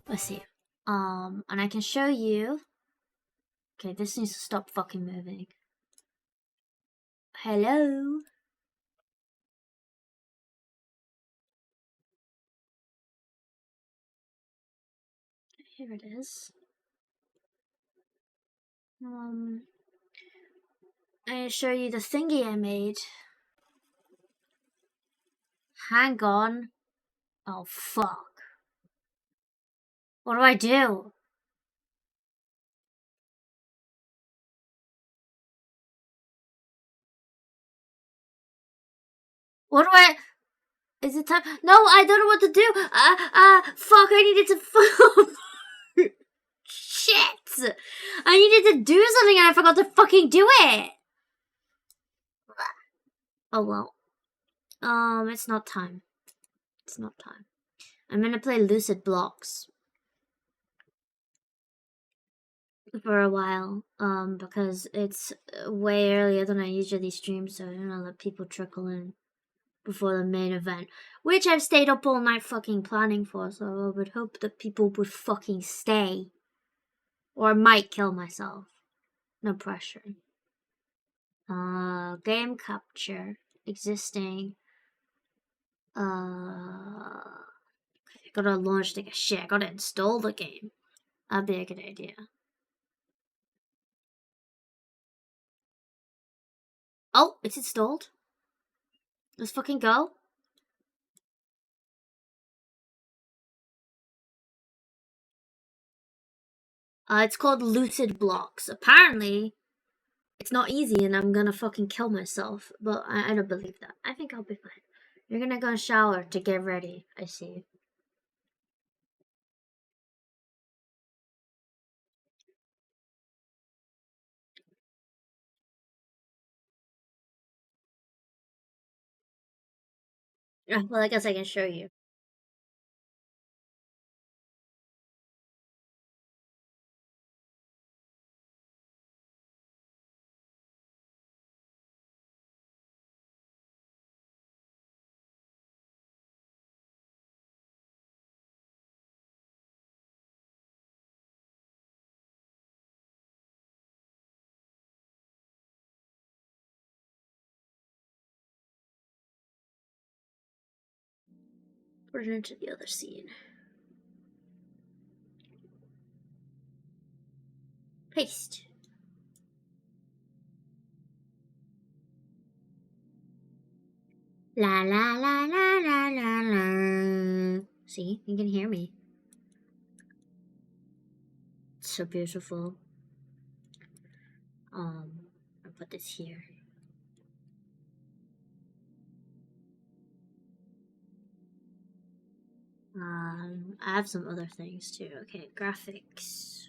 Let's see. And I can show you. Okay, this needs to stop fucking moving. Hello? Here it is. I show you the thingy I made. Hang on. Oh, fuck. What do I do? What do I... Is it time? No, I don't know what to do. Fuck, I needed to... Shit! I needed to do something and I forgot to fucking do it! Oh well. It's not time. It's not time. I'm gonna play Lucid Blocks. For a while, because it's way earlier than I usually stream, so I'm gonna let people trickle in before the main event, which I've stayed up all night fucking planning for, so I would hope that people would fucking stay. Or I might kill myself. No pressure. Game capture. Existing. I gotta launch the shit, I gotta install the game. That'd be a good idea. Oh, it's installed. Let's fucking go. It's called Lucid Blocks. Apparently, it's not easy and I'm gonna fucking kill myself. But I don't believe that. I think I'll be fine. You're gonna go shower to get ready. I see. Yeah, well, I guess I can show you. Put it into the other scene. Paste. La la la la la la la. See, you can hear me. It's so beautiful. I'll put this here. I have some other things too. Okay, graphics.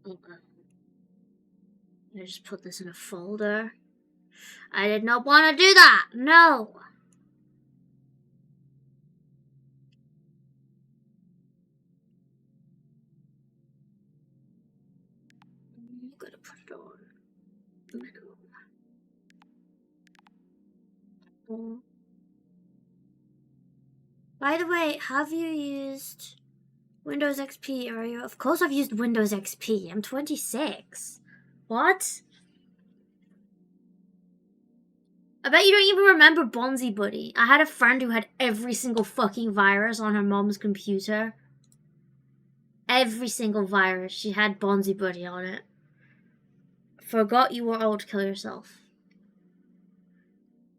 I just put this in a folder. I did not want to do that. No. I'm gonna put it on minimum. By the way, have you used Windows XP? Or you? Of course, I've used Windows XP. I'm 26. What? I bet you don't even remember Bonzi Buddy. I had a friend who had every single fucking virus on her mom's computer. Every single virus. She had Bonzi Buddy on it. Forgot you were old, kill yourself.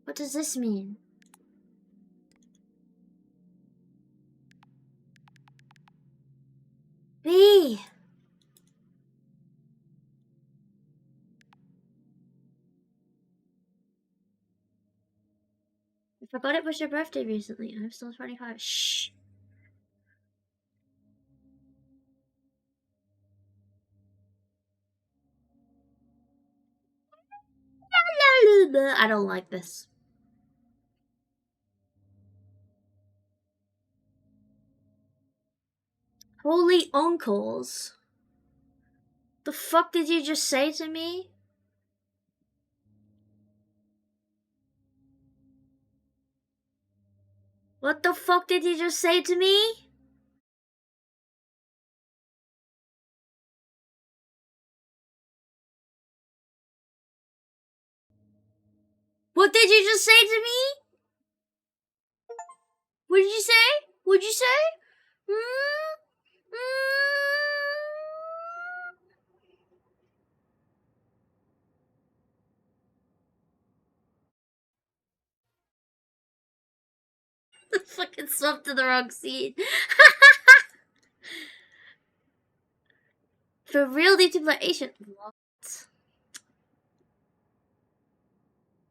What does this mean? B. I forgot it was your birthday recently. I'm still 25. Shh. I don't like this. Holy uncles. The fuck did you just say to me? What the fuck did you just say to me? What did you just say to me? What did you say? What'd you say? Fucking swept to the wrong scene. For real, need to play Asian. What?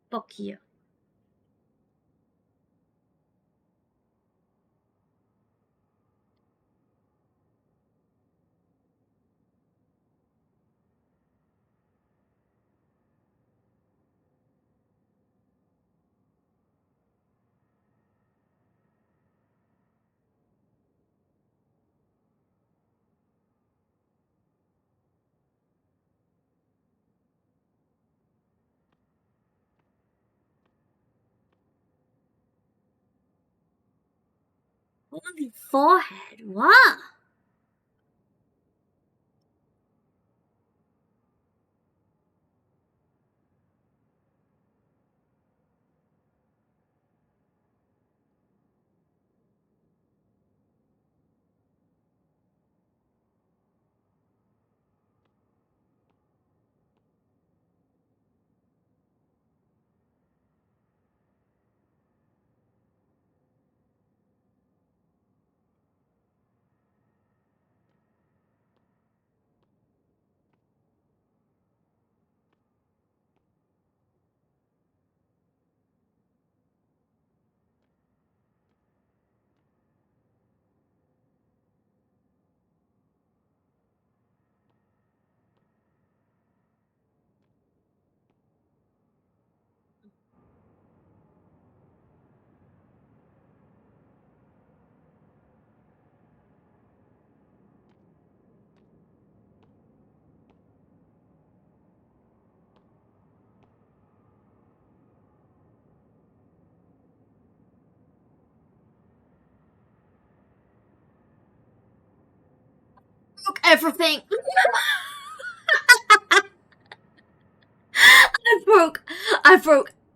Fuck you. Only forehead? What? Broke everything. I broke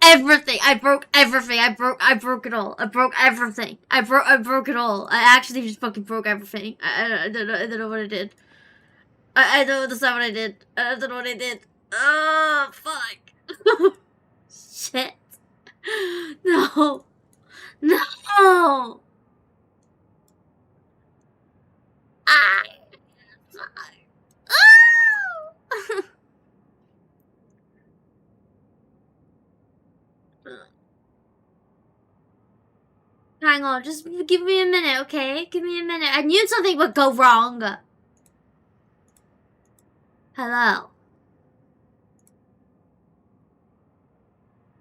everything. I broke everything. I broke it all. I broke everything. I broke it all. I actually just fucking broke everything. I don't know what I did. I don't understand what I did. I don't know what I did. Oh, fuck. Shit. No. No. Ah. Fuck. Oh. Hang on, just give me a minute, okay? Give me a minute. I knew something would go wrong. Hello.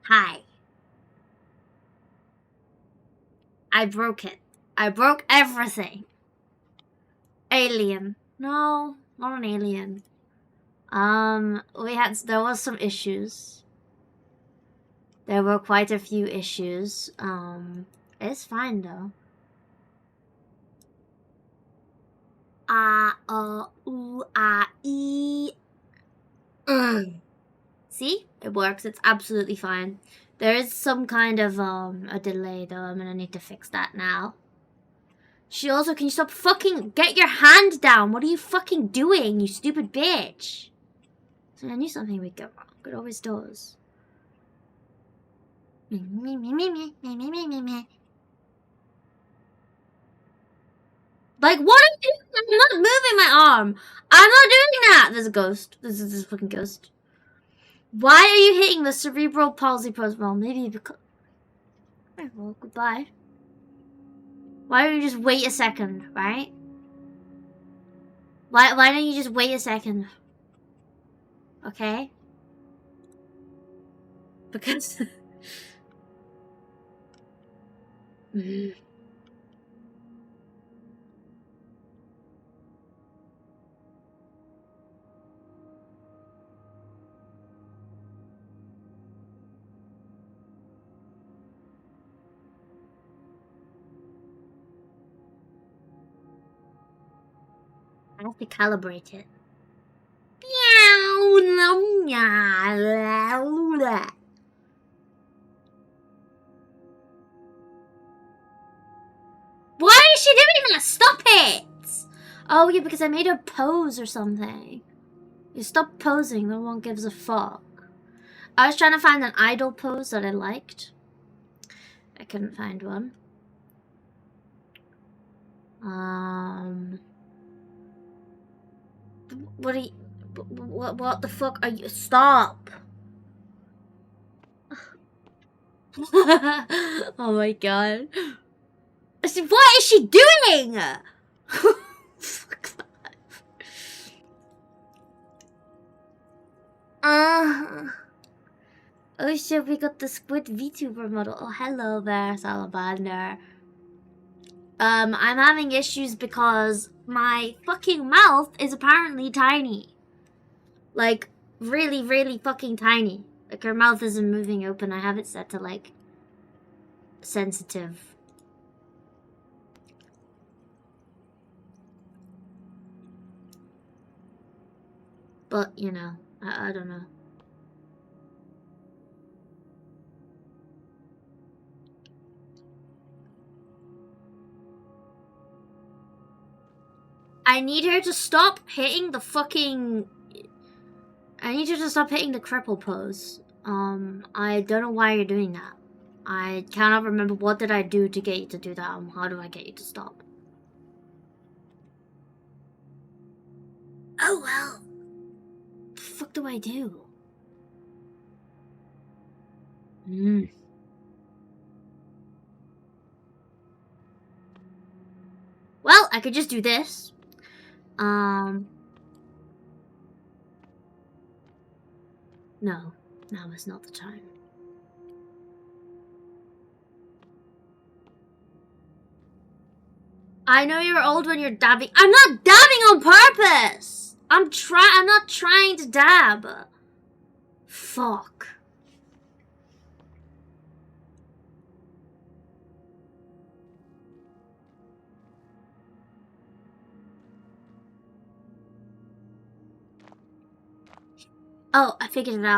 Hi. I broke it. I broke everything. Alien. No, not an alien. There was some issues. There were quite a few issues. It's fine though. E. See? It works. It's absolutely fine. There is some kind of, a delay though. I'm gonna need to fix that now. She also, can you stop fucking, get your hand down. What are you fucking doing, you stupid bitch? So I knew something would go wrong. It always does. Like, what are you doing? I'm not moving my arm. I'm not doing that. There's a ghost. This is a fucking ghost. Why are you hitting the cerebral palsy pose? Well, maybe because... Alright, well, goodbye. Why don't you just wait a second, right? Why don't you just wait a second? Okay? Because... have to calibrate it. Why is she doing that? Stop it! Oh yeah, because I made her pose or something. You stop posing, no one gives a fuck. I was trying to find an idol pose that I liked. I couldn't find one. What are you... What the fuck are you... Stop! Oh my god. What is she doing? Fuck that. Oh shit, we got the Squid VTuber model. Oh, hello there, Salamander. I'm having issues because my fucking mouth is apparently tiny. Like, really, really fucking tiny. Like, her mouth isn't moving open. I have it set to, like, sensitive. But, you know, I don't know. I need her to stop hitting the fucking... I need you to stop hitting the cripple pose. I don't know why you're doing that. I cannot remember what did I do to get you to do that. How do I get you to stop? Oh well. What the fuck do I do? Well, I could just do this. No. Now is not the time. I know you're old when you're dabbing. I'm not dabbing on purpose! I'm not trying to dab. Fuck. Oh, I figured it out.